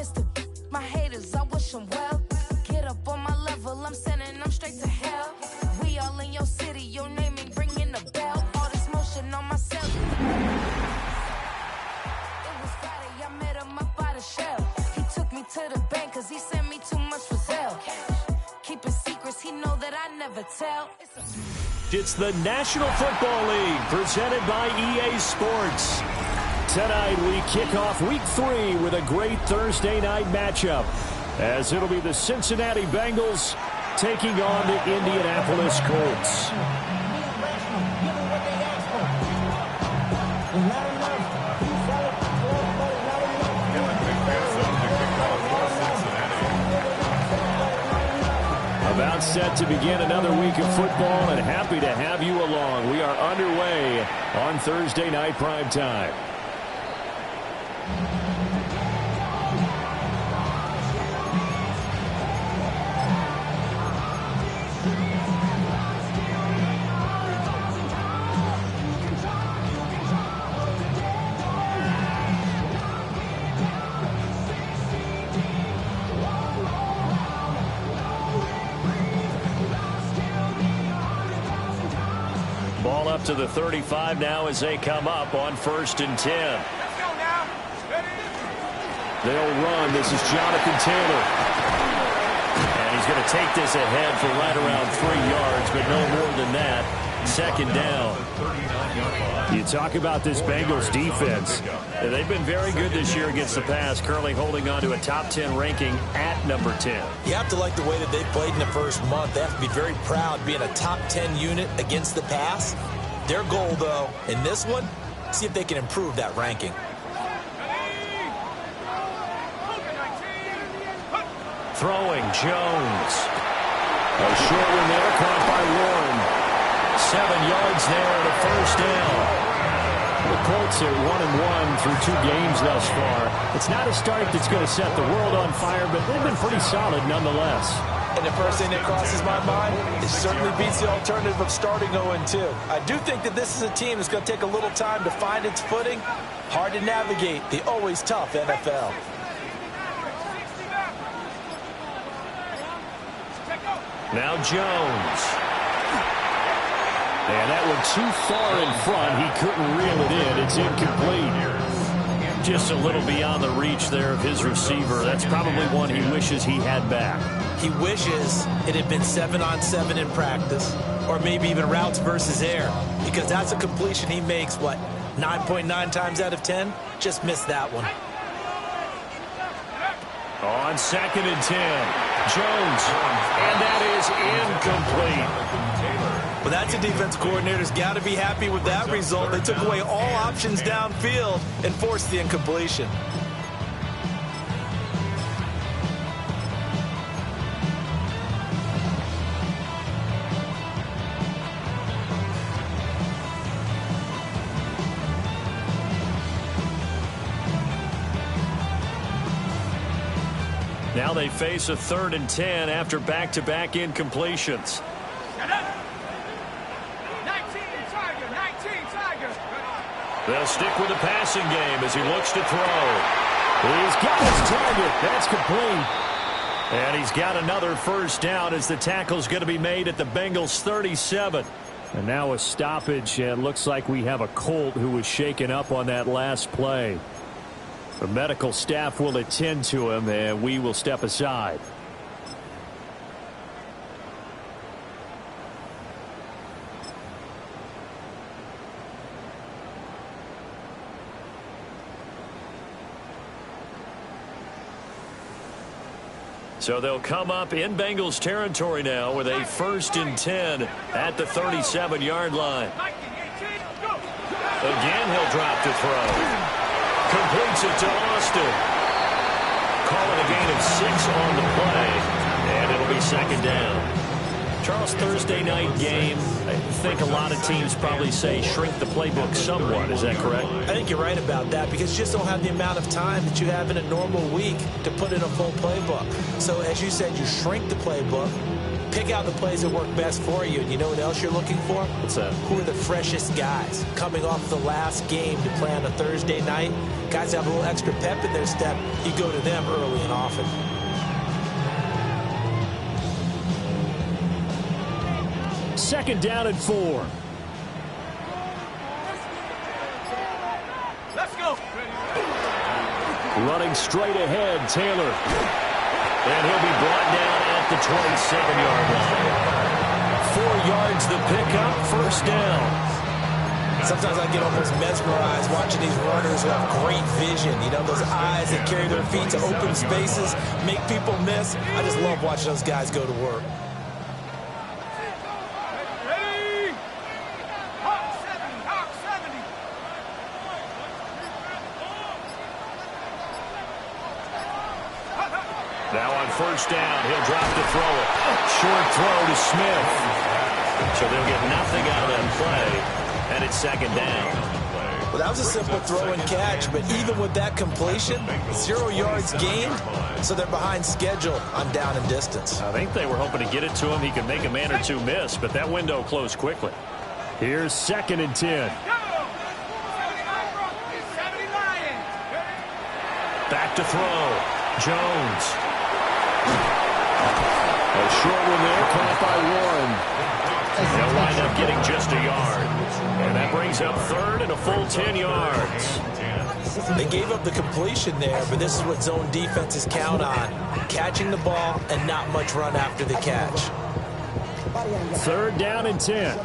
kiss the my haters, I wish them well. Get up on my level, I'm sending them straight to hell. We all in your city, your name ain't ringing the bell. All this motion on myself. It was Friday, I met him up by the shell. He took me to the bank cause he sent me too much for Zelle. Keeping secrets, he know that I never tell. It's the National Football League presented by EA Sports. Tonight we kick off Week 3 with a great Thursday night matchup, as it'll be the Cincinnati Bengals taking on the Indianapolis Colts. About set to begin another week of football, and happy to have you along. We are underway on Thursday night primetime. Ball up to the 35 now as they come up on 1st and 10. They'll run. This is Jonathan Taylor. And he's going to take this ahead for right around 3 yards, but no more than that. 2nd down. You talk about this Bengals defense. They've been very good this year against the pass, currently holding on to a top 10 ranking at number 10. You have to like the way that they played in the first month. They have to be very proud being a top 10 unit against the pass. Their goal, though, in this one, see if they can improve that ranking. Throwing, Jones. A short one there, caught by Warren. 7 yards there and a 1st down. The Colts are 1-1 through 2 games thus far. It's not a start that's going to set the world on fire, but they've been pretty solid nonetheless. And the first thing that crosses my mind, it certainly beats the alternative of starting 0-2. I do think that this is a team that's going to take a little time to find its footing. Hard to navigate the always tough NFL. Now Jones. And that one too far in front. He couldn't reel it in. It's incomplete. Just a little beyond the reach there of his receiver. That's probably one he wishes he had back. He wishes it had been 7-on-7 in practice, or maybe even routes versus air, because that's a completion he makes, 9.9 times out of 10? Just missed that one. On 2nd and 10, Jones, and that is incomplete. Well, that's a defense coordinator's got to be happy with that result. They took away all options downfield and forced the incompletion. Now they face a 3rd and 10 after back-to-back incompletions. They'll stick with the passing game as he looks to throw. He's got his target. That's complete. And he's got another 1st down as the tackle's going to be made at the Bengals 37. And now a stoppage, and looks like we have a Colt who was shaken up on that last play. The medical staff will attend to him, and we will step aside. So they'll come up in Bengals territory now with a 1st and 10 at the 37-yard line. Again, he'll drop to throw. Completes it to Austin. Calling a gain of 6 on the play, and it'll be 2nd down. Charles, Thursday night game, I think a lot of teams probably say shrink the playbook somewhat. Is that correct? I think you're right about that, because you just don't have the amount of time that you have in a normal week to put in a full playbook. So as you said, you shrink the playbook, Pick out the plays that work best for you, and you know what else you're looking for? What's that? Who are the freshest guys coming off the last game to play on a Thursday night? Guys have a little extra pep in their step. You go to them early and often. Second down and 4. Let's go. Running straight ahead, Taylor. And he'll be brought down at the 27-yard line. 4 yards the pickup, first down. Sometimes I get almost mesmerized watching these runners who have great vision. You know, those eyes that carry their feet to open spaces, make people miss. I just love watching those guys go to work. Now on first down, he'll drop to throw it. Short throw to Smith. So they'll get nothing out of that play, and it's second down. Well, that was a simple throw and catch, but even with that completion, 0 yards gained, so they're behind schedule on down and distance. I think they were hoping to get it to him. He could make a man or two miss, but that window closed quickly. Here's second and 10. Back to throw. Jones. A short one there, caught by Warren. They'll wind up getting just a yard. And that brings up third and a full 10 yards. They gave up the completion there, but this is what zone defenses count on. Catching the ball and not much run after the catch. Third down and 10.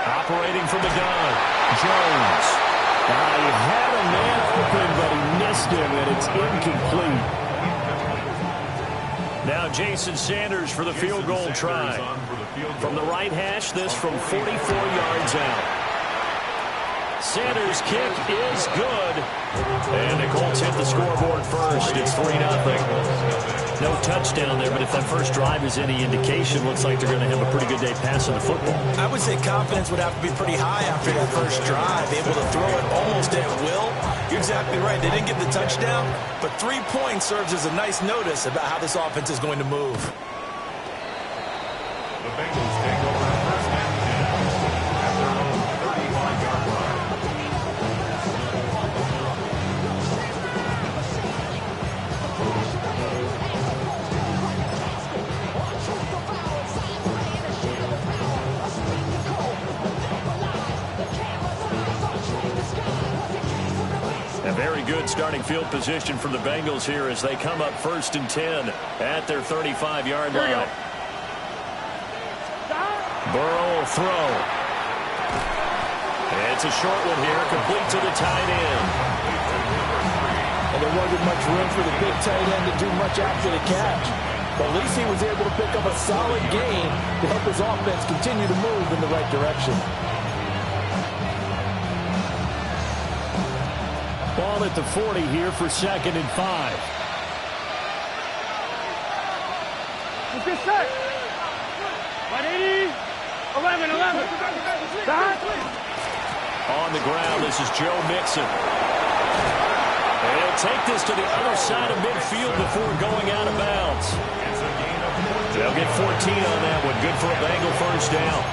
Operating from the gun, Jones. He had a man open, but he missed him, and it's incomplete. Now Jason Sanders for the field goal try. From the right hash, this from 44 yards out. Sanders' kick is good. And the Colts hit the scoreboard first. It's 3-0. No touchdown there, but if that first drive is any indication, looks like they're going to have a pretty good day passing the football. I would say confidence would have to be pretty high after that first drive, able to throw it almost at will. You're exactly right. They didn't get the touchdown, but 3 points serves as a nice notice about how this offense is going to move. The Bengals take over first and 10 at their own 35-yard line. A very good starting field position for the Bengals here as they come up first and 10 at their 35-yard line. Burrow will throw. It's a short one here, complete to the tight end. And there wasn't much room for the big tight end to do much after the catch. But at least he was able to pick up a solid gain to help his offense continue to move in the right direction. Ball at the 40 here for second and 5. Let's get set. 180. 11. On the ground, this is Joe Mixon. And he'll take this to the other side of midfield before going out of bounds. They'll get 14 on that one. Good for a Bengal first down.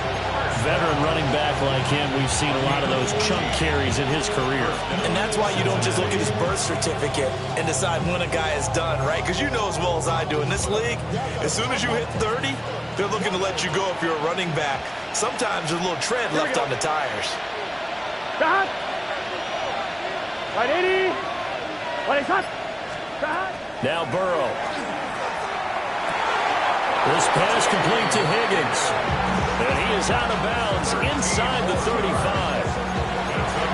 Veteran running back like him, we've seen a lot of those chunk carries in his career. And that's why you don't just look at his birth certificate and decide when a guy is done, right? Because you know as well as I do, in this league, as soon as you hit 30, they're looking to let you go if you're a running back. Sometimes there's a little tread left on the tires. Stop. 180. What is up? Now Burrow. This pass complete to Higgins. And he is out of bounds inside the 35.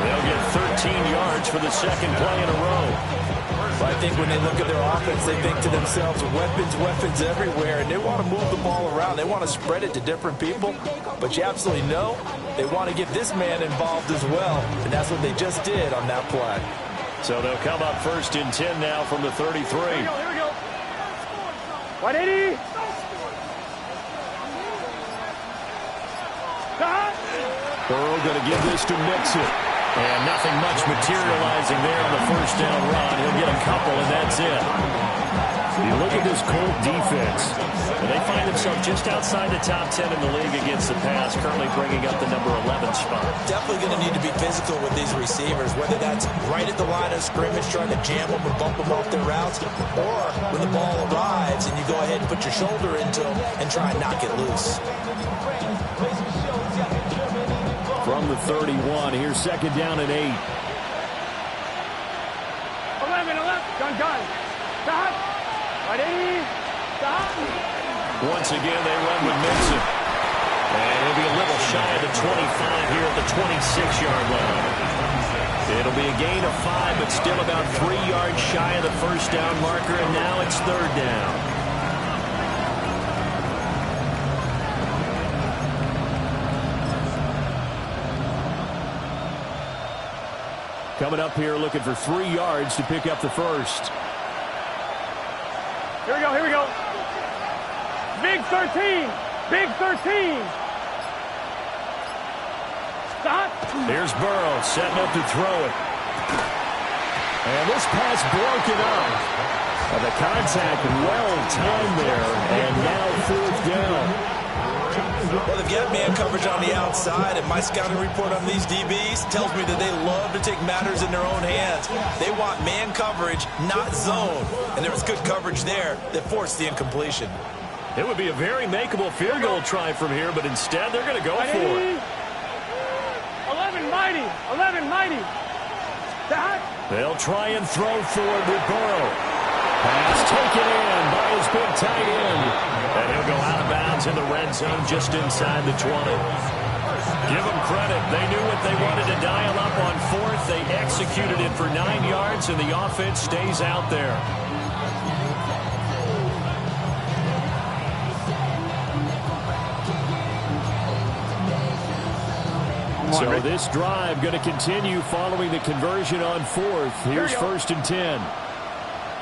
They'll get 13 yards for the second play in a row. I think when they look at their offense, they think to themselves, weapons everywhere, and they want to move the ball around. They want to spread it to different people, but you absolutely know they want to get this man involved as well, and that's what they just did on that play. So they'll come up first and 10 now from the 33. Here we go. 180. Burrow going to give this to Mixon. And nothing much materializing there on the first down run. He'll get a couple, and that's it. You look at this Colt defense, and they find themselves just outside the top 10 in the league against the pass, currently bringing up the number 11 spot. Definitely going to need to be physical with these receivers, whether that's right at the line of scrimmage trying to jam them or bump them off their routes, or when the ball arrives and you go ahead and put your shoulder into them and try and knock it loose. From the 31, here's second down and 8. 11, gun. Stop. Ready. Stop. Once again, they run with Mixon. And he'll be a little shy of the 25 here at the 26-yard line. It'll be a gain of 5, but still about 3 yards shy of the first down marker, and now it's third down. Coming up here looking for 3 yards to pick up the first. Here we go. Big 13. Stop. Here's Burrow setting up to throw it. And this pass broken up. The contact well timed there, and now fourth down. Well, they've got man coverage on the outside, and my scouting report on these DBs tells me that they love to take matters in their own hands. They want man coverage, not zone. And there was good coverage there that forced the incompletion. It would be a very makeable field goal try from here, but instead they're going to go for it. 11 mighty. Stop. They'll try and throw for it with Burrow. Pass taken in by his big tight end. And he'll go out of bounds in the red zone just inside the 20. Give them credit. They knew what they wanted to dial up on fourth. They executed it for 9 yards, and the offense stays out there. So this drive going to continue following the conversion on fourth. Here's first and 10.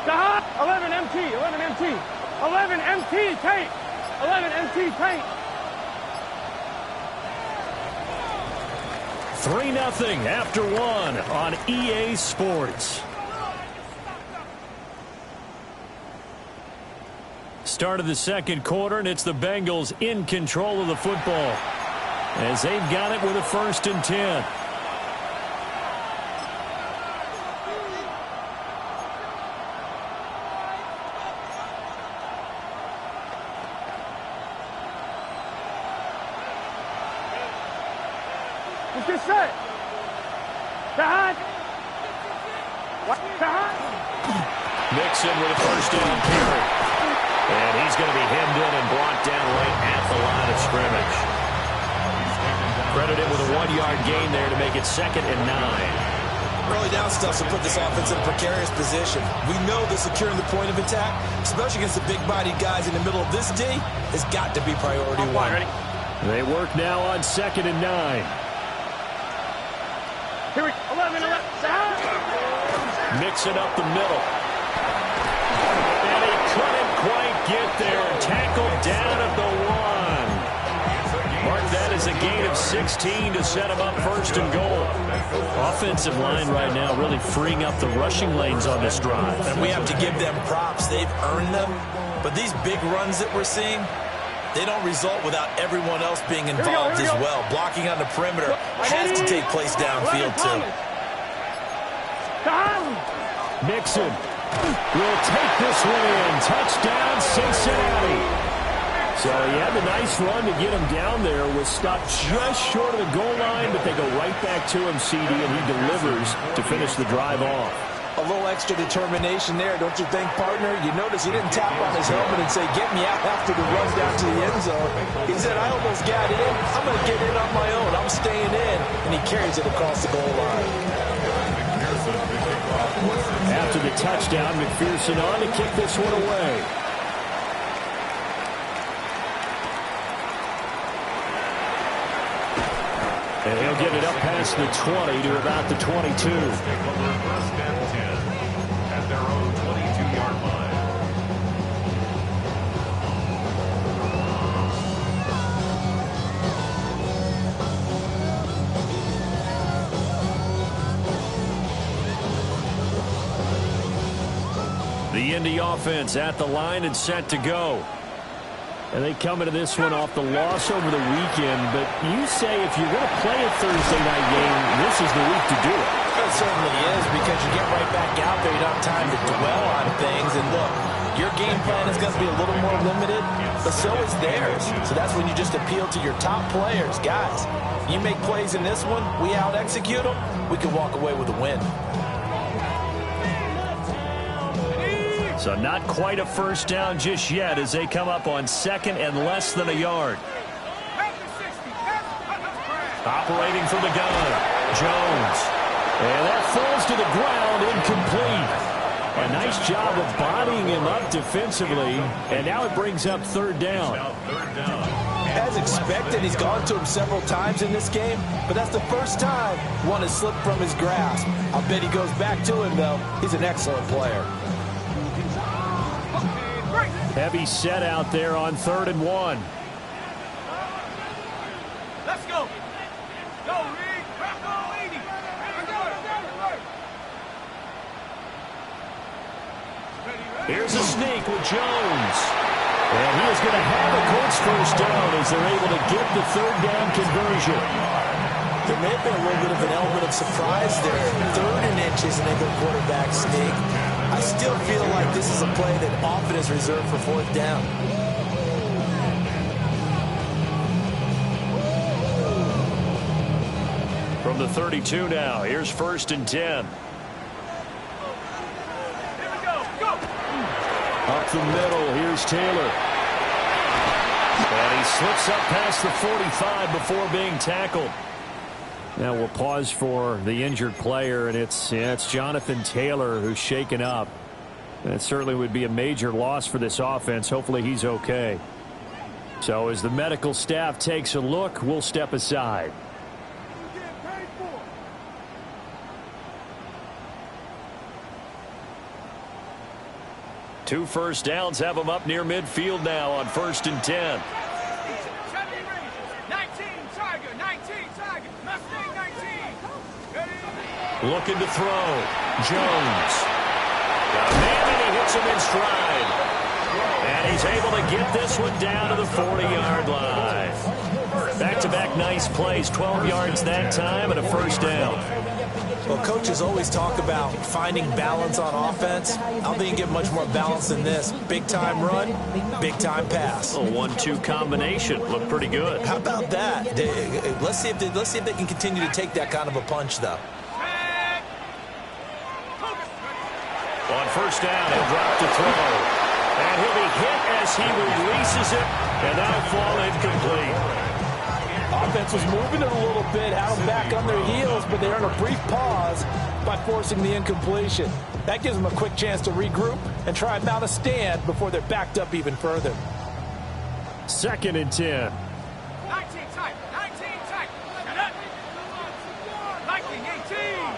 Stop. 11 MT. 11 MT tape. 11 MT tape. 3-0 after one on EA Sports. Start of the second quarter, and it's the Bengals in control of the football as they've got it with a first and 10. Let's get set. Mixon with a first down carry. And he's going to be hemmed in and brought down right at the line of scrimmage. Credited with a 1-yard gain there to make it 2nd and 9. Early down stuff to put this offense in a precarious position. We know that securing the point of attack, especially against the big-bodied guys in the middle of this D, has got to be priority one. They work now on 2nd and 9. Here we 11. Mixing up the middle. And he couldn't quite get there. Tackled down at the 1. Mark that as a gain of 16 to set him up first and goal. Offensive line right now really freeing up the rushing lanes on this drive. And we have to give them props. They've earned them. But these big runs that we're seeing, they don't result without everyone else being involved as well. Blocking on the perimeter has to take place downfield too. Mixon will take this one in. Touchdown, Cincinnati. So he had the nice run to get him down there. Was stopped just short of the goal line, but they go right back to him, CD, and he delivers to finish the drive off. A little extra determination there, don't you think, partner? You notice he didn't tap on his helmet and say, get me out after the run down to the end zone. He said, I almost got in. I'm going to get in on my own. I'm staying in. And he carries it across the goal line. After the touchdown, McPherson on to kick this one away. And he'll get it up past the 20 to about the 22. At their own 22-yard line. The Indy offense at the line and set to go. And they come into this one off the loss over the weekend, but you say if you're going to play a Thursday night game, this is the week to do it. It certainly is, because you get right back out there. You don't have time to dwell on things. And look, your game plan is going to be a little more limited, but so is theirs. So that's when you just appeal to your top players. Guys, you make plays in this one, we out-execute them, we can walk away with a win. So not quite a first down just yet as they come up on second and less than a yard. Operating from the gun, Jones. And that falls to the ground, incomplete. A nice job of bodying him up defensively, and now it brings up third down. As expected, he's gone to him several times in this game, but that's the first time one has slipped from his grasp. I'll bet he goes back to him, though. He's an excellent player. Heavy set out there on 3rd and 1. Let's go. Go, Reed. Back on 80. Here's a sneak with Jones. And he is going to have a Colts first down as they're able to get the third down conversion. There may have been a little bit of an element of surprise there. 3rd and inches and they go quarterback sneak. I still feel like this is a play that often is reserved for 4th down. From the 32 now, here's 1st and 10. Here we go. Go. Up the middle, here's Taylor. And he slips up past the 45 before being tackled. Now we'll pause for the injured player, and it's Jonathan Taylor who's shaken up. And it certainly would be a major loss for this offense. Hopefully he's okay. So as the medical staff takes a look, we'll step aside. Two first downs have them up near midfield now on 1st and 10. Looking to throw. Jones. Got a man, and he hits him in stride. And he's able to get this one down to the 40-yard line. Back-to-back nice plays. 12 yards that time and a first down. Well, coaches always talk about finding balance on offense. I don't think you get much more balance than this. Big-time run, big-time pass. A 1-2 combination. Looked pretty good. How about that? Let's see if they can continue to take that kind of a punch, though. On first down, he'll drop to throw. And he'll be hit as he releases it, and that'll fall incomplete. Offense was moving it a little bit, had them back on their heels, but they earned a brief pause by forcing the incompletion. That gives them a quick chance to regroup and try and mount a stand before they're backed up even further. 2nd and 10. 19 tight. 19 tight. Get up. 19, 18.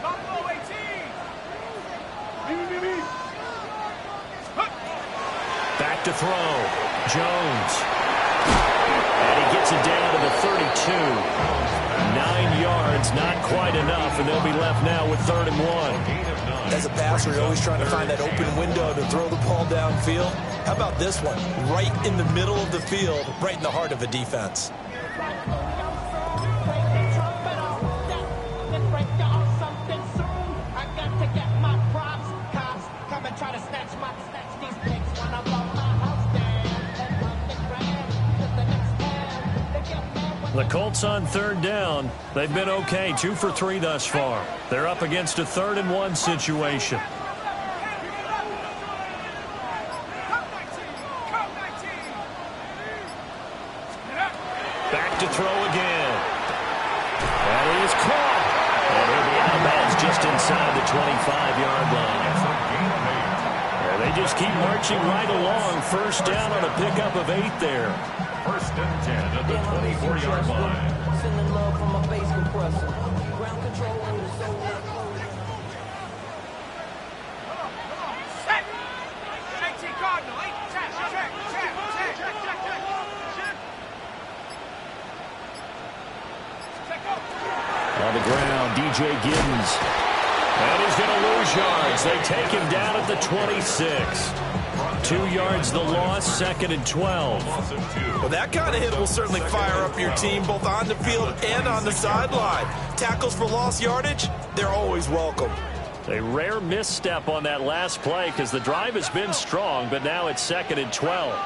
Buffalo 18. Back to throw. Jones. And he gets it down to the 32. 9 yards, not quite enough, and they'll be left now with 3rd and 1. As a passer, you're always trying to find that open window to throw the ball downfield. How about this one? Right in the middle of the field, right in the heart of a defense. The Colts on 3rd down. They've been okay, 2 for 3 thus far. They're up against a 3rd and 1 situation. Back to throw again. That is caught. And he'll be out of bounds just inside the 25-yard line. And they just keep marching right along. First down on a pickup of 8 there. 1st and 10 at the 24-yard line. Sending love from my bass compressor. Ground control on the soul. Set. 18 Cardinal. 8. On the ground, DJ Giddens. And he's going to lose yards. They take him down at the 26. 2 yards the loss, 2nd and 12. Well, that kind of hit will certainly fire up your team both on the field and on the sideline. Tackles for lost yardage, they're always welcome. A rare misstep on that last play because the drive has been strong, but now it's 2nd and 12.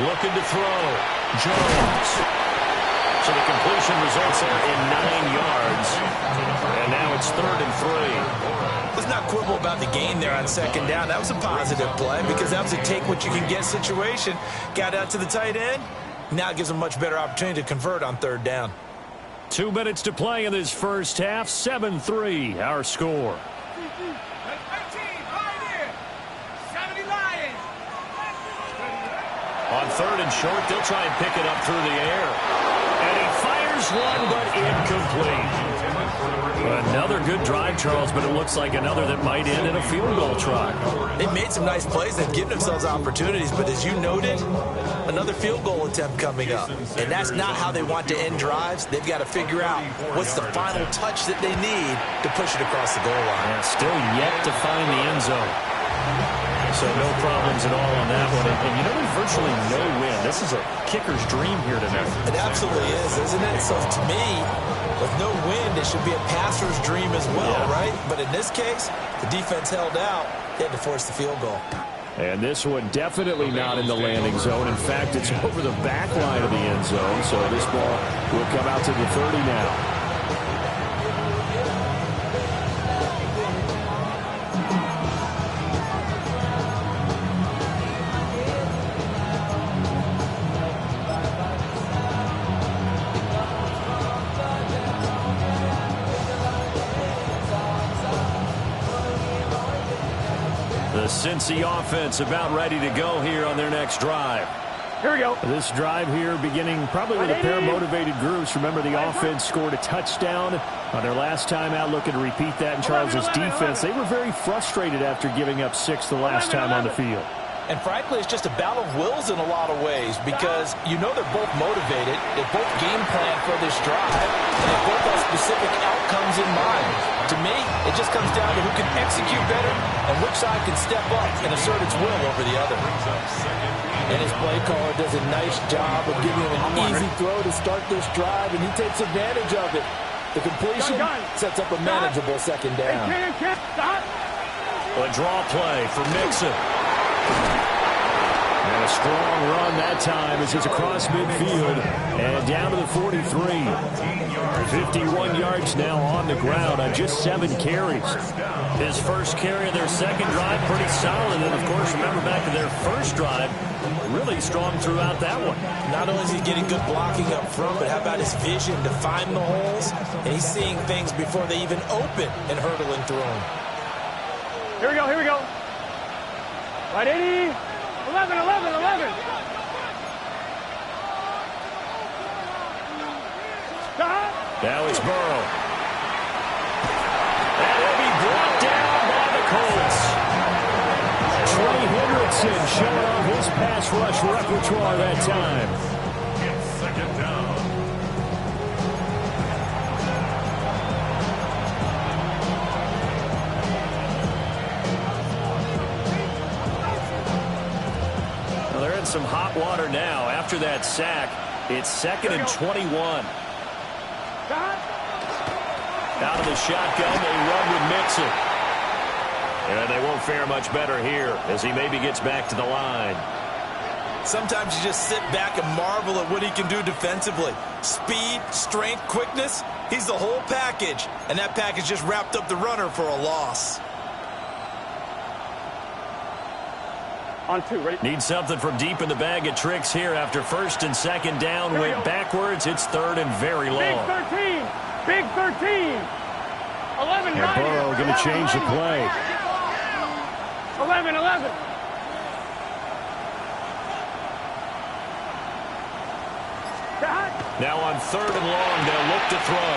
Looking to throw. Jones. So the completion results in 9 yards. And now it's 3rd and 3. Let's not quibble about the gain there on 2nd down. That was a positive play because that was a take-what-you-can-get situation. Got out to the tight end. Now it gives them a much better opportunity to convert on 3rd down. 2 minutes to play in this first half. 7-3, our score. On 3rd and short, they'll try and pick it up through the air. And he fires one, but incomplete. Another good drive, Charles, but it looks like another that might end in a field goal try. They've made some nice plays. They've given themselves opportunities, but as you noted, another field goal attempt coming up. And that's not how they want to end drives. They've got to figure out what's the final touch that they need to push it across the goal line. Yeah, still yet to find the end zone. So no problems at all on that one. And you know, there's virtually no win. This is a kicker's dream here tonight. It absolutely is, isn't it? So to me, with no win, it should be a passer's dream as well, right? But in this case, the defense held out. They had to force the field goal. And this one definitely not in the landing zone. In fact, it's over the back line of the end zone. So this ball will come out to the 30 now. Cincy offense about ready to go here on their next drive. Here we go. This drive here beginning probably with a pair of motivated groups. Remember, the offense scored a touchdown on their last time out, looking to repeat that in Charles's defense. They were very frustrated after giving up 6 the last time on the field. And frankly, it's just a battle of wills in a lot of ways because you know they're both motivated. They both game plan for this drive. And they both have specific outcomes in mind. To me, it just comes down to who can execute better and which side can step up and assert its will over the other. And his play caller does a nice job of giving him an easy throw to start this drive, and he takes advantage of it. The completion sets up a manageable 2nd down. A draw play for Mixon. And a strong run that time as it's across midfield and down to the 43. 51 yards now on the ground on just 7 carries. His first carry of their second drive, pretty solid. And, of course, remember back to their first drive, really strong throughout that one. Not only is he getting good blocking up front, but how about his vision to find the holes? And he's seeing things before they even open and hurdling through them. Here we go, here we go. Right, 80. 11, 11, 11. Now it's Burrow. And he'll be brought down by the Colts. Trey Hendrickson showing off his pass rush repertoire that time. It's 2nd down. Well, they're in some hot water now. After that sack, it's 2nd and 21. Out of the shotgun, they run with Mixon. And they won't fare much better here as he maybe gets back to the line. Sometimes you just sit back and marvel at what he can do defensively. Speed, strength, quickness, he's the whole package. And that package just wrapped up the runner for a loss. On 2, ready? Need something from deep in the bag of tricks here after 1st and 2nd down. Went backwards. It's 3rd and very long. Big 13. Big 13. 11, And Burrow going to change the play. 11, 11. Now on 3rd and long, they'll look to throw.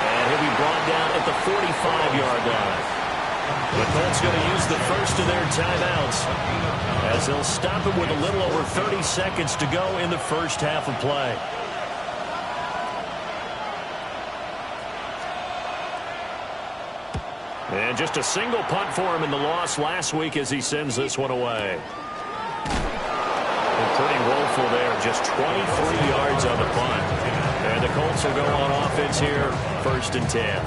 And he'll be brought down at the 45-yard line. The Colts going to use the first of their timeouts as they'll stop it with a little over 30 seconds to go in the first half of play. And just a single punt for him in the loss last week as he sends this one away. And pretty woeful there, just 23 yards on the punt. And the Colts will go on offense here, 1st and 10.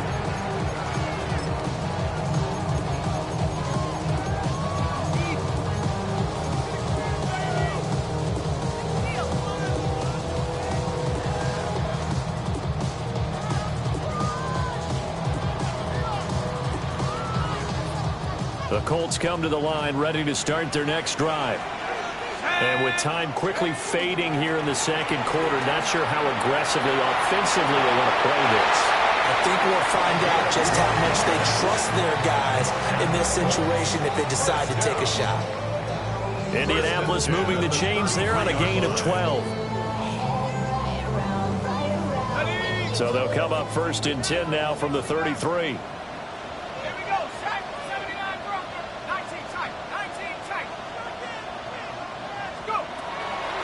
The Colts come to the line ready to start their next drive. And with time quickly fading here in the second quarter, not sure how aggressively, offensively they want to play this. I think we'll find out just how much they trust their guys in this situation if they decide to take a shot. Indianapolis moving the chains there on a gain of 12. So they'll come up 1st and 10 now from the 33.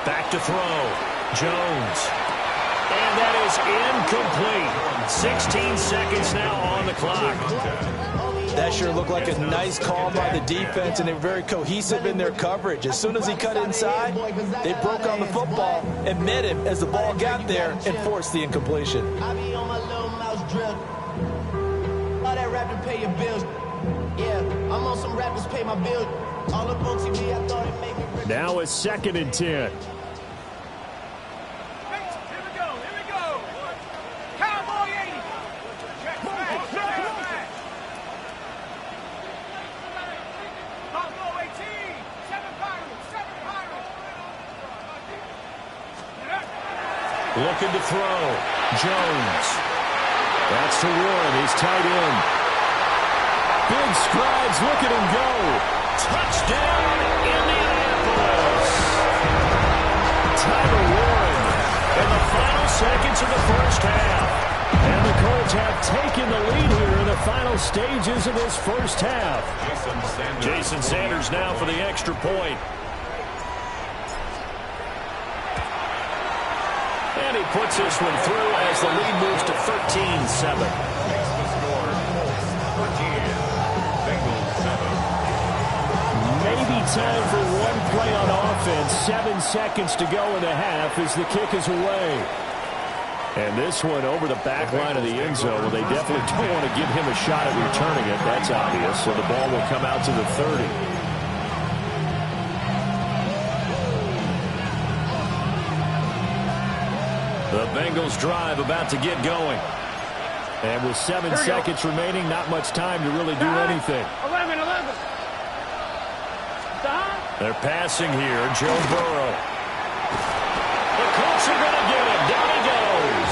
Back to throw. Jones. And that is incomplete. 16 seconds now on the clock. That sure looked like a nice call by the defense, and they were very cohesive in their coverage. As soon as he cut inside, they broke on the football and met him as the ball got there and forced the incompletion. I be on my little mouse drill. All that rap to pay your bills. Yeah, I'm on some rappers pay my bills. All up on TV, I thought it made me rich. Now it's 2nd and 10. Looking to throw. Jones. That's to Warren. He's tight end. Big strides. Look at him go. Touchdown, Indianapolis. Tyler Warren in the final seconds of the first half. And the Colts have taken the lead here in the final stages of this first half. Jason Sanders now for the extra point. And he puts this one through as the lead moves to 13-7. Maybe time for one play on offense. 7 seconds to go in the half as the kick is away. And this one over the back line of the end zone. Well, they definitely don't want to give him a shot at returning it. That's obvious. So the ball will come out to the 30. The Bengals drive about to get going. And with 7 seconds remaining, not much time to really do anything. 11. They're passing here. Joe Burrow. The Colts are going to get him. Down he goes.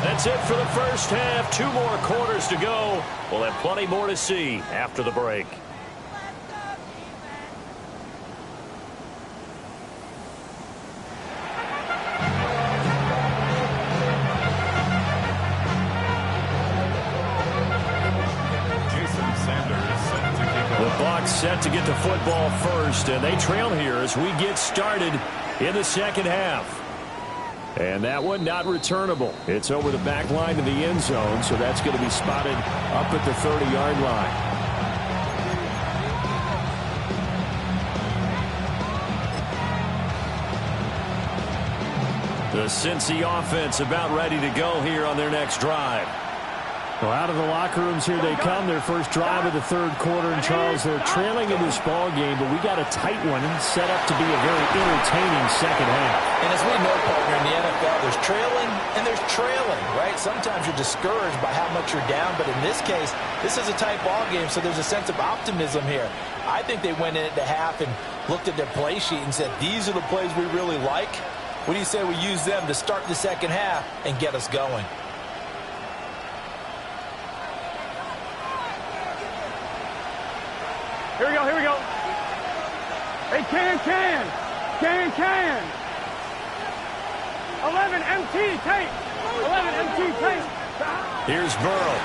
That's it for the first half. 2 more quarters to go. We'll have plenty more to see after the break. The Bucs set to get the football first, and they trail here as we get started in the second half. And that one not returnable. It's over the back line of the end zone, so that's going to be spotted up at the 30-yard line. The Cincy offense about ready to go here on their next drive. Well, out of the locker rooms here they come. Their first drive of the third quarter. And, Charles, they're trailing in this ball game, but we got a tight one set up to be a very entertaining second half. And as we know, partner, in the NFL, there's trailing and there's trailing, right? Sometimes you're discouraged by how much you're down, but in this case, this is a tight ball game, so there's a sense of optimism here. I think they went in at the half and looked at their play sheet and said, these are the plays we really like. What do you say we use them to start the second half and get us going? Here we go. Hey, can. 11 MT tape. 11 MT tape. Here's Burrow.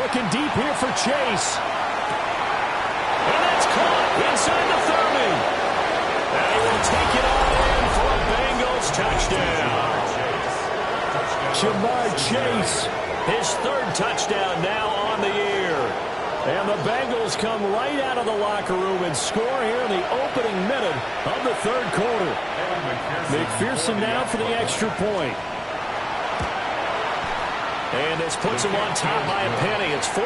Looking deep here for Chase. And that's caught inside the 30. take it on in for a Bengals touchdown. Jamar Chase, his third touchdown now on the year. And the Bengals come right out of the locker room and score here in the opening minute of the third quarter. McPherson now for the extra point. And this puts him on top by a penny. It's 14-13.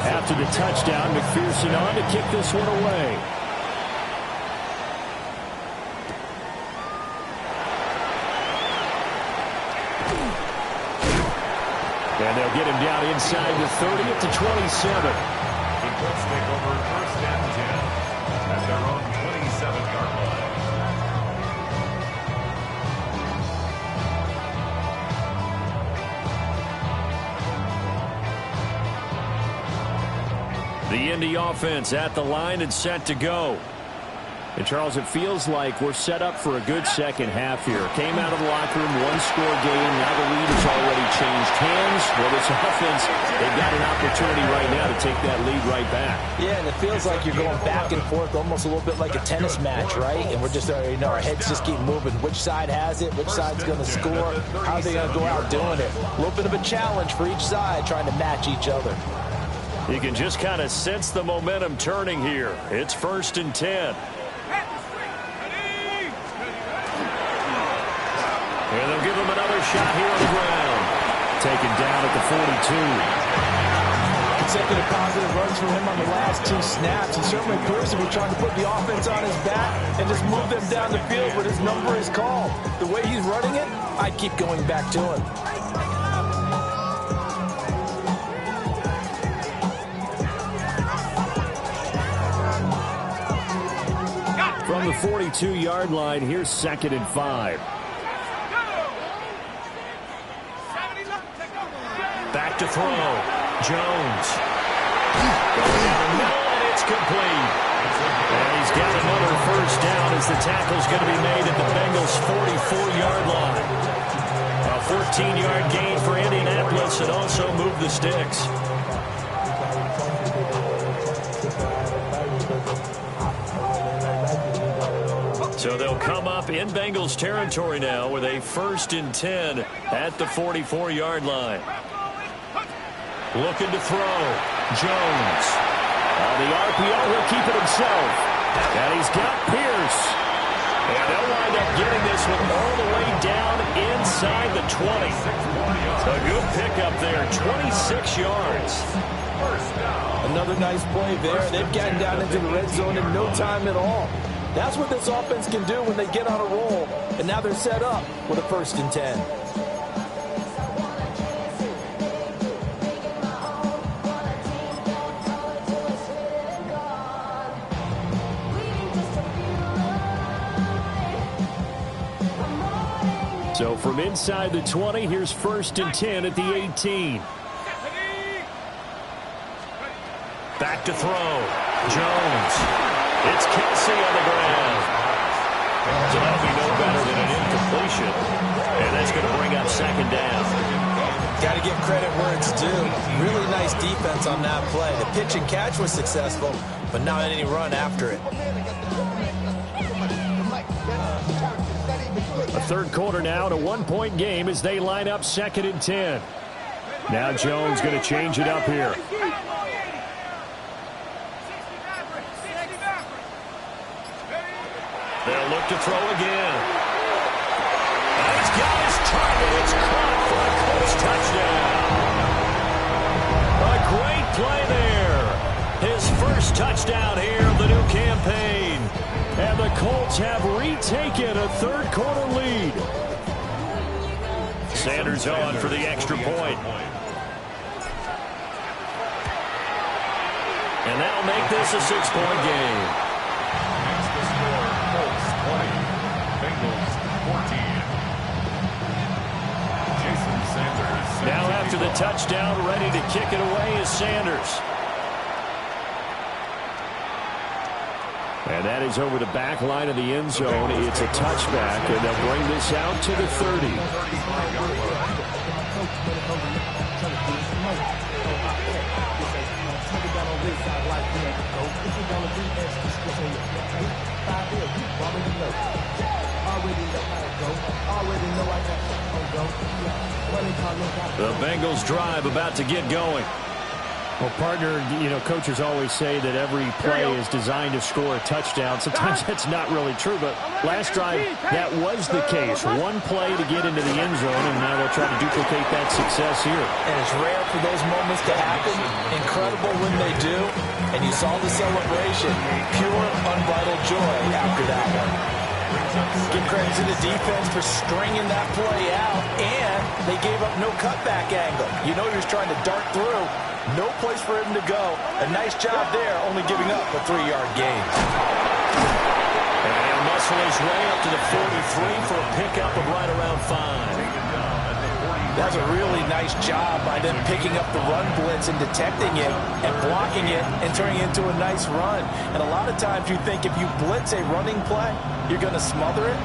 After the touchdown, McPherson on to kick this one away. And they'll get him down inside the 30 at the 27. The Colts take over first and 10 at their own 27-yard line. The Indy offense at the line and set to go. And, Charles, it feels like we're set up for a good second half here. Came out of the locker room, one-score game. Now the lead has already changed hands. Well, this offense, they've got an opportunity right now to take that lead right back. Yeah, and it feels like you're going back and forth, almost a little bit like a tennis match, right? And we're just, our heads just keep moving. Which side has it? Which side's going to score? How are they going to go out doing it? A little bit of a challenge for each side, trying to match each other. You can just kind of sense the momentum turning here. It's 1st and 10. And they'll give him another shot here on the ground. Taken down at the 42. Consecutive positive runs from him on the last 2 snaps. He certainly appears to be trying to put the offense on his back and just move them down the field when his number is called. The way he's running it, I'd keep going back to him. From the 42-yard line, here's 2nd and 5. Back to throw. Jones. Going down the middle, and it's complete. And he's got another first down as the tackle's going to be made at the Bengals' 44-yard line. A 14-yard gain for Indianapolis and also moved the sticks. So they'll come up in Bengals territory now with a 1st and 10 at the 44-yard line. Looking to throw. Jones. On the RPO, he'll keep it himself. And he's got Pierce. And they'll wind up getting this one all the way down inside the 20. A good pickup there, 26 yards. Another nice play there. They've gotten down into the red zone in no time at all. That's what this offense can do when they get on a roll. And now they're set up with a 1st and 10. So from inside the 20, here's 1st and 10 at the 18. Back to throw. Jones. It's Kelsey on the ground. So that'll be no better than an incompletion. And that's going to bring up 2nd down. Got to give credit where it's due. Really nice defense on that play. The pitch and catch was successful, but not any run after it. A third quarter now, and a 1-point game as they line up 2nd and 10. Now Jones going to change it up here. They'll look to throw again. And he's got his target. It's caught for a Colts touchdown. A great play there. His first touchdown here of the new campaign. And the Colts have retaken a third quarter lead. Sanders on for the extra point. And that'll make this a 6-point game. Makes the score Colts 20, Bengals 14. Jason Sanders. Now after the touchdown, ready to kick it away is Sanders. And that is over the back line of the end zone. It's a touchback, and they'll bring this out to the 30. field. You already know. Already know how to go. Already know I got something on go. What they call it? The Bengals drive about to get going. Well, partner, you know, coaches always say that every play is designed to score a touchdown. Sometimes that's not really true, but last drive, that was the case. One play to get into the end zone, and now they'll try to duplicate that success here. And it's rare for those moments to happen. Incredible when they do. And you saw the celebration. Pure, unbridled joy after that one. Give credit to the defense for stringing that play out, and they gave up no cutback angle. You know he was trying to dart through. No place for him to go. A nice job there, only giving up a 3-yard gain. And he'll muscle his way up to the 43 for a pickup of right around 5. That's a really nice job by them picking up the run blitz and detecting it and blocking it and turning it into a nice run. And a lot of times you think if you blitz a running play, you're going to smother it.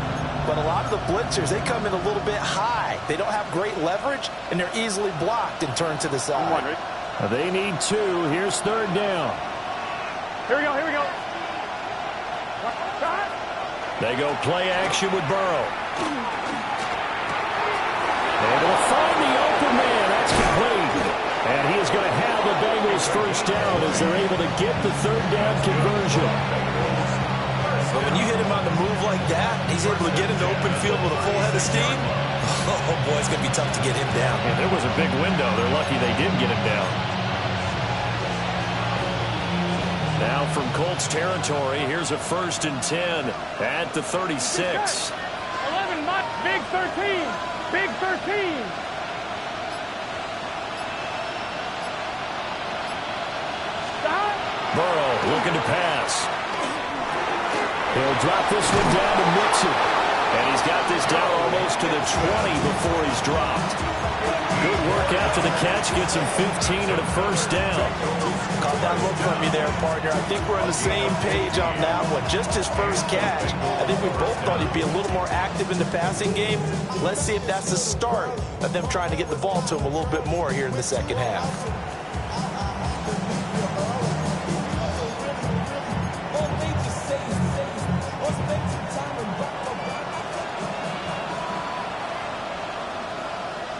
But a lot of the blitzers, they come in a little bit high. They don't have great leverage, and they're easily blocked and turned to the side. They need 2. Here's 3rd down. Here we go, here we go. They go play action with Burrow. They're going to find the open man. That's complete. And he is going to have the Bengals first down as they're able to get the 3rd down conversion. But when you hit him on the move like that, he's able to get into open field with a full head of steam. Oh, boy, it's going to be tough to get him down. And there was a big window. They're lucky they did get him down. Now from Colts territory, here's a 1st and 10 at the 36. 11, big 13. Big 13. Stop. Burrow looking to pass. He'll drop this one down to Mixon. And he's got this down almost to the 20 before he's dropped. Good work after the catch. Gets him 15 and a first down. Caught that look from you there, partner. I think we're on the same page on that one. Just his first catch. I think we both thought he'd be a little more active in the passing game. Let's see if that's the start of them trying to get the ball to him a little bit more here in the second half.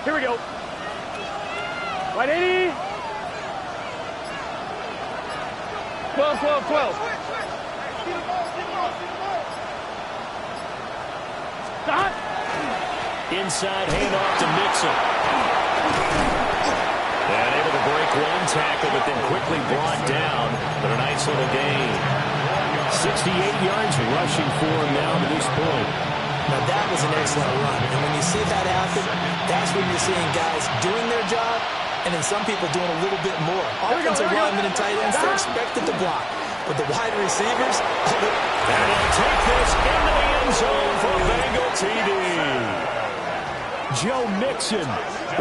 Here we go. Right 80. 12, 12, 12. Stop. Inside handoff to Mixon. And able to break one tackle, but then quickly brought down. But a nice little gain. 68 yards rushing for him now to this point. Now, that was an excellent run. And when you see that happen, that's when you're seeing guys doing their job and then some people doing a little bit more. Offensive linemen and tight ends, they're expected to block. But the wide receivers... And he'll take this into the end zone for Bengal TD. Joe Mixon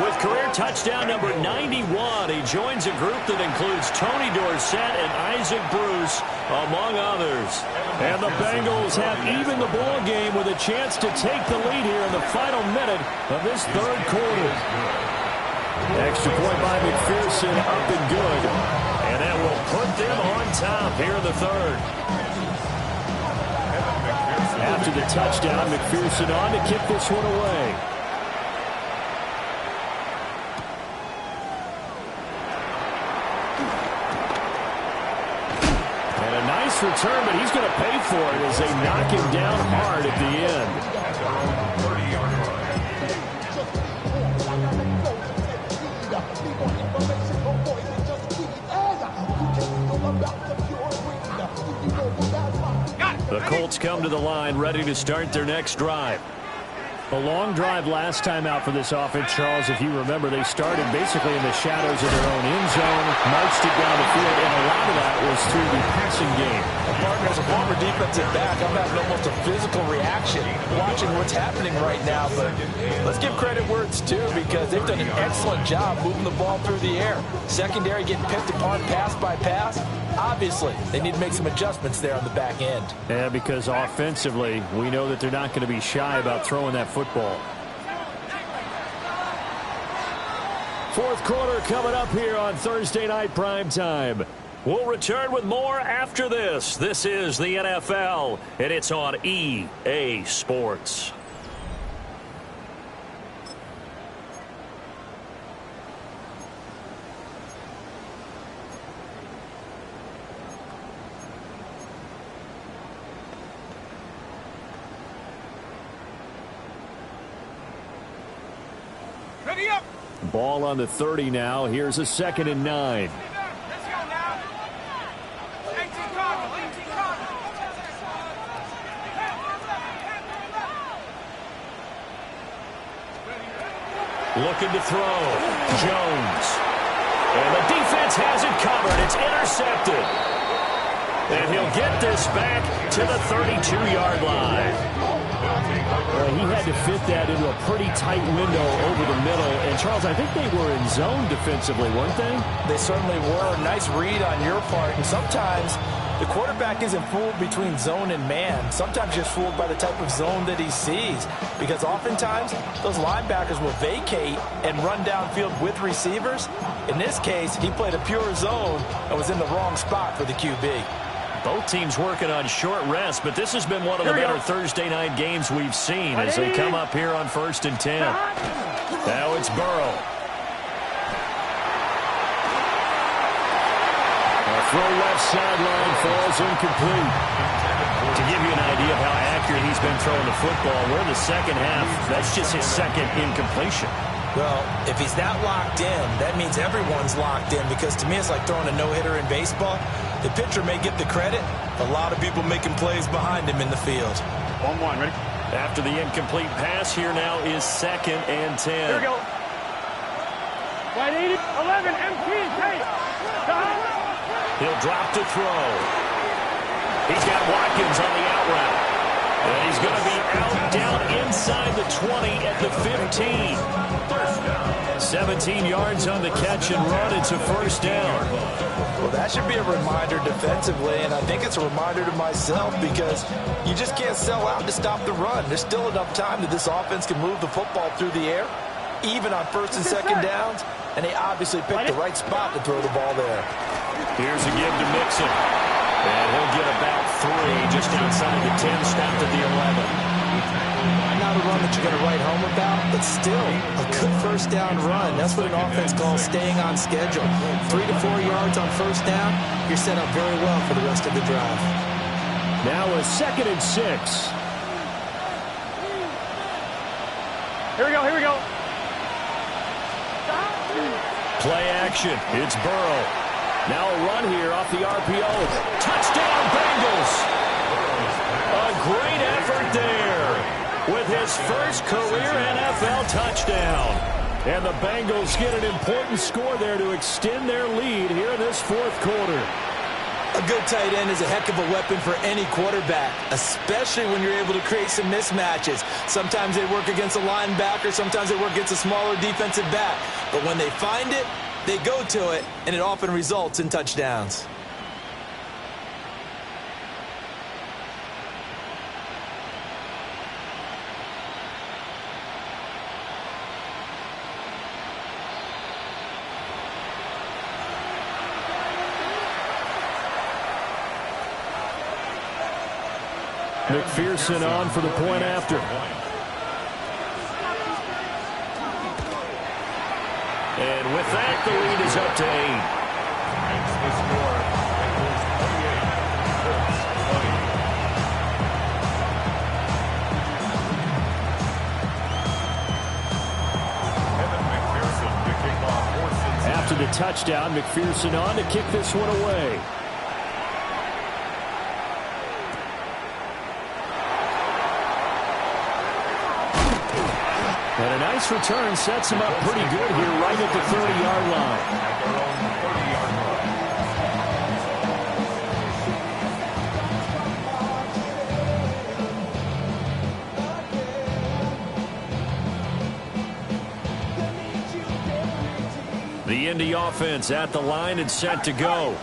with career touchdown number 91. He joins a group that includes Tony Dorsett and Isaac Bruce, among others. And the Bengals have evened the ball game with a chance to take the lead here in the final minute of this 3rd quarter. Extra point by McPherson, up and good. And that will put them on top here in the 3rd. After the touchdown, McPherson on to kick this one away. And a nice return, but he's going to pay for it as they knock him down hard at the end. The Colts come to the line ready to start their next drive. A long drive last time out for this offense, Charles. If you remember, they started basically in the shadows of their own end zone, marched it down the field, and a lot of that was through the passing game. Partner, as a former defensive back, I'm having almost a physical reaction watching what's happening right now. But let's give credit where it's due because they've done an excellent job moving the ball through the air. Secondary getting picked apart pass by pass. Obviously, they need to make some adjustments there on the back end. Yeah, because offensively, we know that they're not going to be shy about throwing that football. 4th quarter coming up here on Thursday Night Primetime. We'll return with more after this. This is the NFL, and it's on EA Sports. Ball on the 30 now. Here's a 2nd and 9. Looking to throw. Jones. And the defense has it covered. It's intercepted. And he'll get this back to the 32-yard line. He had to fit that into a pretty tight window over the middle. And, Charles, I think they were in zone defensively, weren't they? They certainly were. Nice read on your part. And sometimes the quarterback isn't fooled between zone and man. Sometimes you're fooled by the type of zone that he sees. Because oftentimes, those linebackers will vacate and run downfield with receivers. In this case, he played a pure zone and was in the wrong spot for the QB. Both teams working on short rest, but this has been one of the better Thursday night games we've seen as they come up here on 1st and 10. Now it's Burrow. Throw left sideline, falls incomplete. To give you an idea of how accurate he's been throwing the football, we're in the second half. That's just his 2nd incompletion. Well, if he's that locked in, that means everyone's locked in, because to me it's like throwing a no-hitter in baseball. The pitcher may get the credit. A lot of people making plays behind him in the field. 1-1, ready? After the incomplete pass, here now is 2nd and 10. Here we go. Wide 80, 11, MT, hey. He'll drop to throw. He's got Watkins on the out route. And he's going to be out down inside the 20 at the 15. 17 yards on the catch and run. It's a 1st down. Well, that should be a reminder defensively, and I think it's a reminder to myself, because you just can't sell out to stop the run. There's still enough time that this offense can move the football through the air, even on 1st and 2nd downs, and they obviously picked the right spot to throw the ball there. Here's a give to Mixon. And he'll get about 3 just outside the 10, stopped at the 11. Not a run that you're going to write home about, but still a good 1st down run. That's what an offense calls staying on schedule. 3 to 4 yards on 1st down, you're set up very well for the rest of the drive. Now a 2nd and 6. Here we go, here we go. Play action. It's Burrow. Now a run here off the RPO. Touchdown, Bengals. A great effort there with his first career NFL touchdown. And the Bengals get an important score there to extend their lead here in this 4th quarter. A good tight end is a heck of a weapon for any quarterback, especially when you're able to create some mismatches. Sometimes they work against a linebacker, sometimes they work against a smaller defensive back. But when they find it, they go to it, and it often results in touchdowns. McPherson on for the point after. And with that, the lead is up to 8. Makes the score. Bengals 28, Colts 20. Kevin McPherson to kick off for Cincinnati. After the touchdown, McPherson on to kick this one away. And a nice return sets him up pretty good here right at the 30-yard line. At their own 30-yard line. The Indy offense at the line and set to go.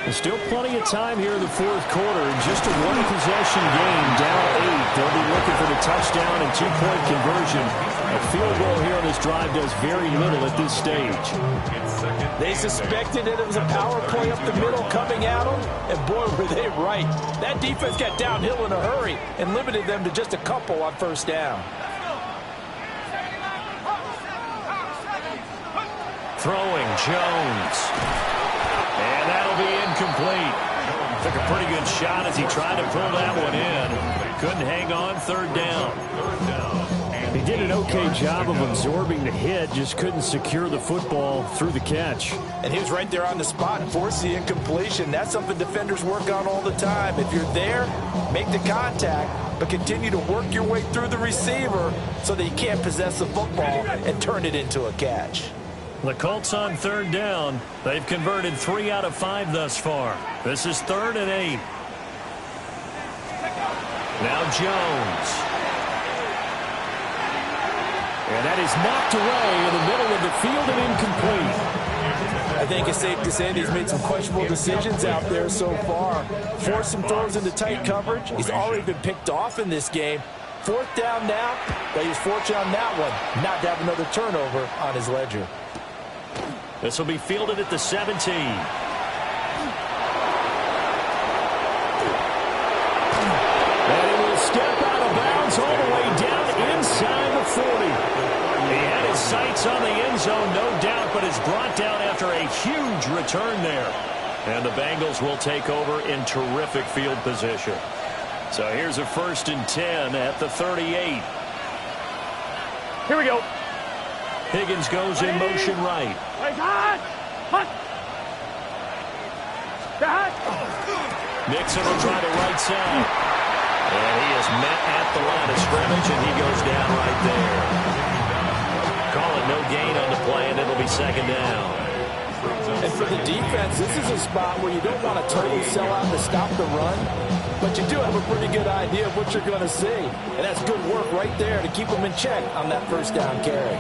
There's still plenty of time here in the 4th quarter. Just a one-possession game, down 8. They'll be looking for the touchdown and 2-point conversion. A field goal here on this drive does very little at this stage. It's 2nd They suspected that it was a power play up the middle coming at them, and boy, were they right. That defense got downhill in a hurry and limited them to just a couple on first down. Throwing Jones. And that'll be incomplete. Took a pretty good shot as he tried to pull that one in. Couldn't hang on. Third down. He did an okay job of absorbing the hit, just couldn't secure the football through the catch. And he was right there on the spot and forced the incompletion. That's something defenders work on all the time. If you're there, make the contact, but continue to work your way through the receiver so that you can't possess the football and turn it into a catch. The Colts on third down. They've converted 3 out of 5 thus far. This is 3rd and 8. Now Jones. And that is knocked away in the middle of the field and incomplete. I think it's safe to say that he's made some questionable decisions out there so far. Forced some throws into tight coverage. He's already been picked off in this game. 4th down now, but he's fortunate on that one not to have another turnover on his ledger. This will be fielded at the 17. And it will step out of bounds all the way down inside the 40. He had his sights on the end zone, no doubt, but is brought down after a huge return there. And the Bengals will take over in terrific field position. So here's a 1st and 10 at the 38. Here we go. Higgins goes in motion right. Mixon will try the right side. And he is met at the line of scrimmage, and he goes down right there. Call it no gain on the play, and it'll be 2nd down. And for the defense, this is a spot where you don't want to totally sell out to stop the run, but you do have a pretty good idea of what you're going to see. And that's good work right there to keep them in check on that 1st down carry.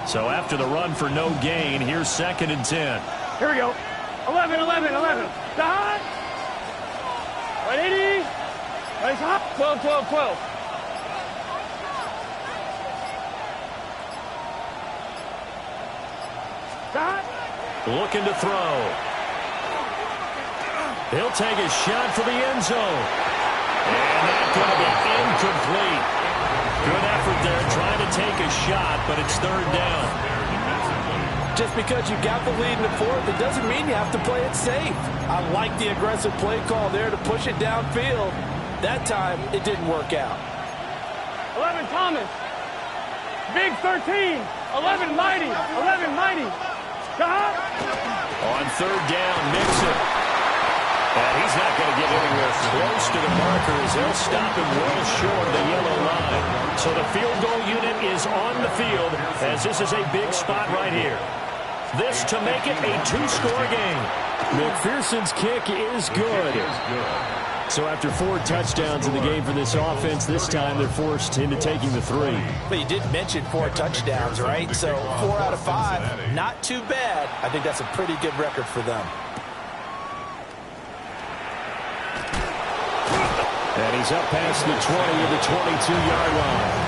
So after the run for no gain, here's 2nd and 10. Here we go. 11, 11, 11. Dot. Right 80. Right top. 12, 12, 12. Dot. Looking to throw. He'll take a shot for the end zone. And that's going to be incomplete. Good effort there trying to take a shot, but it's 3rd down. Just because you got the lead in the 4th, it doesn't mean you have to play it safe. I like the aggressive play call there to push it downfield. That time, it didn't work out. 11, Thomas. Big 13. 11, Mighty. 11, Mighty. Dot. On 3rd down, Mixon. And he's not going to get anywhere close to the marker as they'll stop him well short of the yellow line. So the field goal unit is on the field as this is a big spot right here. This to make it a 2-score game. McPherson's kick is good. So after 4 touchdowns in the game for this offense, this time they're forced into taking the 3. But you did mention 4 touchdowns, right? So 4 out of 5, not too bad. I think that's a pretty good record for them. And he's up past the 20 of the 22-yard line.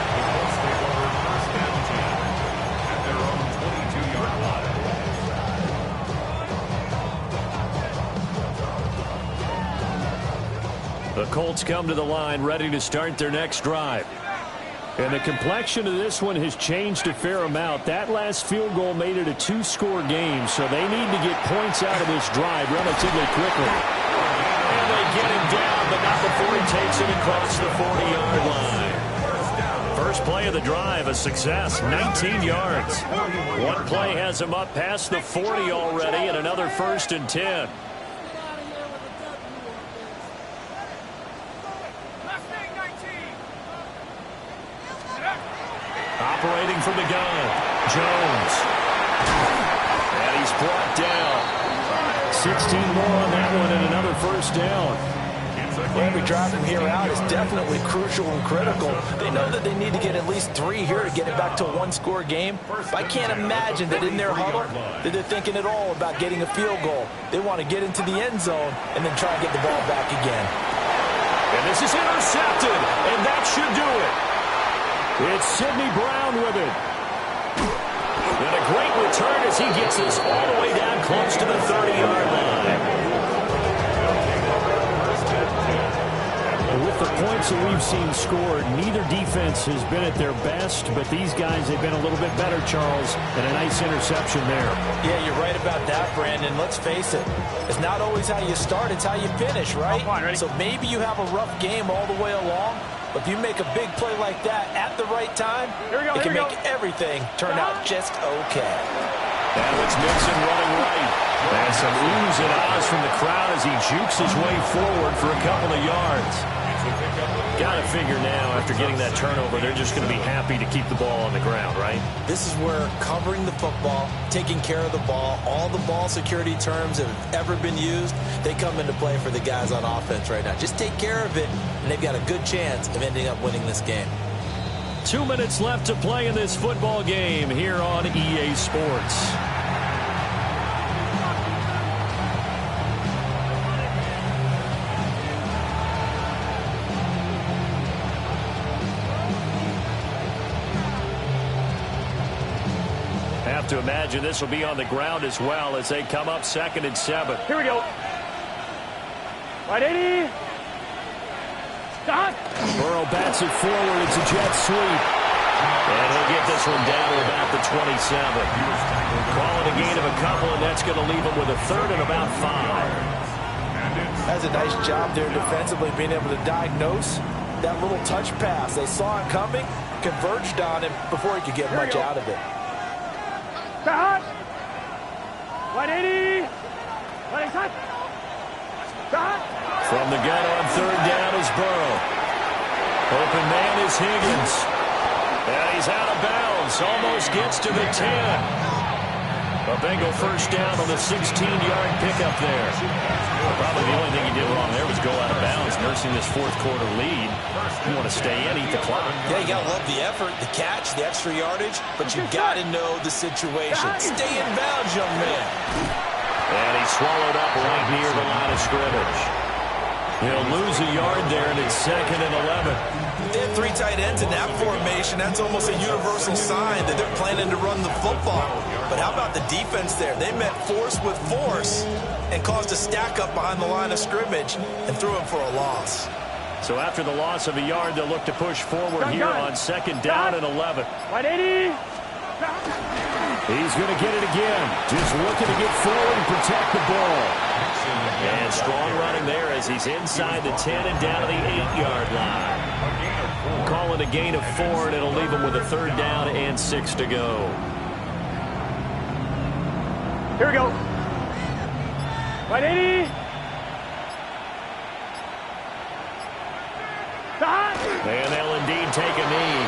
The Colts come to the line ready to start their next drive. And the complexion of this one has changed a fair amount. That last field goal made it a 2-score game, so they need to get points out of this drive relatively quickly. And they get him down, but not before he takes it across the 40-yard line. First play of the drive, a success, 19 yards. One play has him up past the 40 already, and another 1st and 10. Operating from the gun, Jones. And he's brought down. 16 more on that one and another 1st down. Every drive from here out is definitely crucial and critical. They know that they need to get at least 3 here to get it back to a one-score game. But I can't imagine that in their huddle that they're thinking at all about getting a field goal. They want to get into the end zone and then try and get the ball back again. And this is intercepted, and that should do it. It's Sidney Brown with it. And a great return as he gets this all the way down close to the 30-yard line. With the points that we've seen scored, neither defense has been at their best, but these guys have been a little bit better, Charles, and a nice interception there. Yeah, you're right about that, Brandon. Let's face it. It's not always how you start, it's how you finish, right? So maybe you have a rough game all the way along, but if you make a big play like that at the right time, it can make everything turn out just okay. And it's Mixon running right. And some oohs and ahs from the crowd as he jukes his way forward for a couple of yards. Got to figure now, after getting that turnover, they're just going to be happy to keep the ball on the ground, right? This is where covering the football, taking care of the ball, all the ball security terms that have ever been used, they come into play for the guys on offense right now. Just take care of it, and they've got a good chance of ending up winning this game. 2 minutes left to play in this football game here on EA Sports. Have to imagine this will be on the ground as well as they come up 2nd and 7. Here we go. Right, 80. Stop. Burrow bats it forward. It's a jet sweep. And he'll get this one down to about the 27. Calling a gain of a couple, and that's going to leave him with a 3rd and about 5. That's a nice job there defensively, being able to diagnose that little touch pass. They saw it coming, converged on him before he could get much out of it. Stop. Right, 80. Right, stop. Stop. From the gun on 3rd down is Burrow. Open man is Higgins. And he's out of bounds. Almost gets to the 10. A Bengal first down on the 16-yard pickup there. Probably the only thing he did wrong there was go out of bounds, nursing this 4th quarter lead. You want to stay in, eat the clock. Yeah, you got to love the effort, the catch, the extra yardage, but you got to know the situation. Stay in bounds, young man. And he's swallowed up right near the line of scrimmage. He'll lose a yard there, and it's 2nd and 11. They have 3 tight ends in that formation. That's almost a universal sign that they're planning to run the football. But how about the defense there? They met force with force and caused a stack up behind the line of scrimmage and threw him for a loss. So after the loss of a yard, they'll look to push forward here on 2nd down and 11. Right, 80. He's going to get it again. Just looking to get forward and protect the ball. And strong running there as he's inside the 10 and down to the 8-yard line. Calling a gain of 4, and it'll leave him with a 3rd down and 6 to go. Here we go. Right, 80. Stop. And they'll indeed take a knee.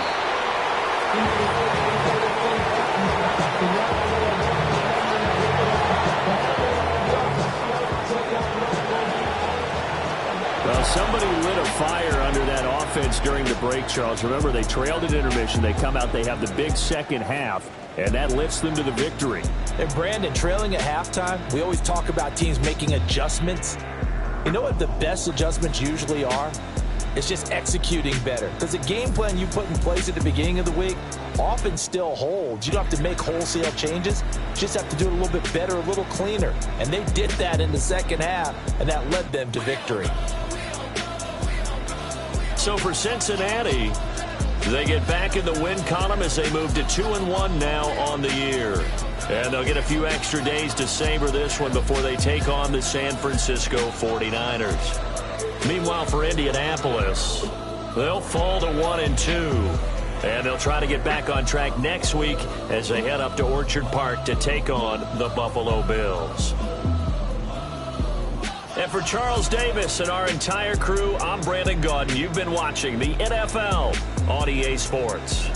Well, somebody lit a fire under that offense during the break, Charles. Remember, they trailed at intermission. They come out, they have the big second half, and that lifts them to the victory. And Brandon, trailing at halftime, we always talk about teams making adjustments. You know what the best adjustments usually are? It's just executing better. Because the game plan you put in place at the beginning of the week often still holds. You don't have to make wholesale changes. You just have to do it a little bit better, a little cleaner. And they did that in the second half, and that led them to victory. So for Cincinnati, they get back in the win column as they move to 2-1 now on the year. And they'll get a few extra days to savor this one before they take on the San Francisco 49ers. Meanwhile, for Indianapolis, they'll fall to 1-2. And they'll try to get back on track next week as they head up to Orchard Park to take on the Buffalo Bills. And for Charles Davis and our entire crew, I'm Brandon Gaudin. You've been watching the NFL on EA Sports.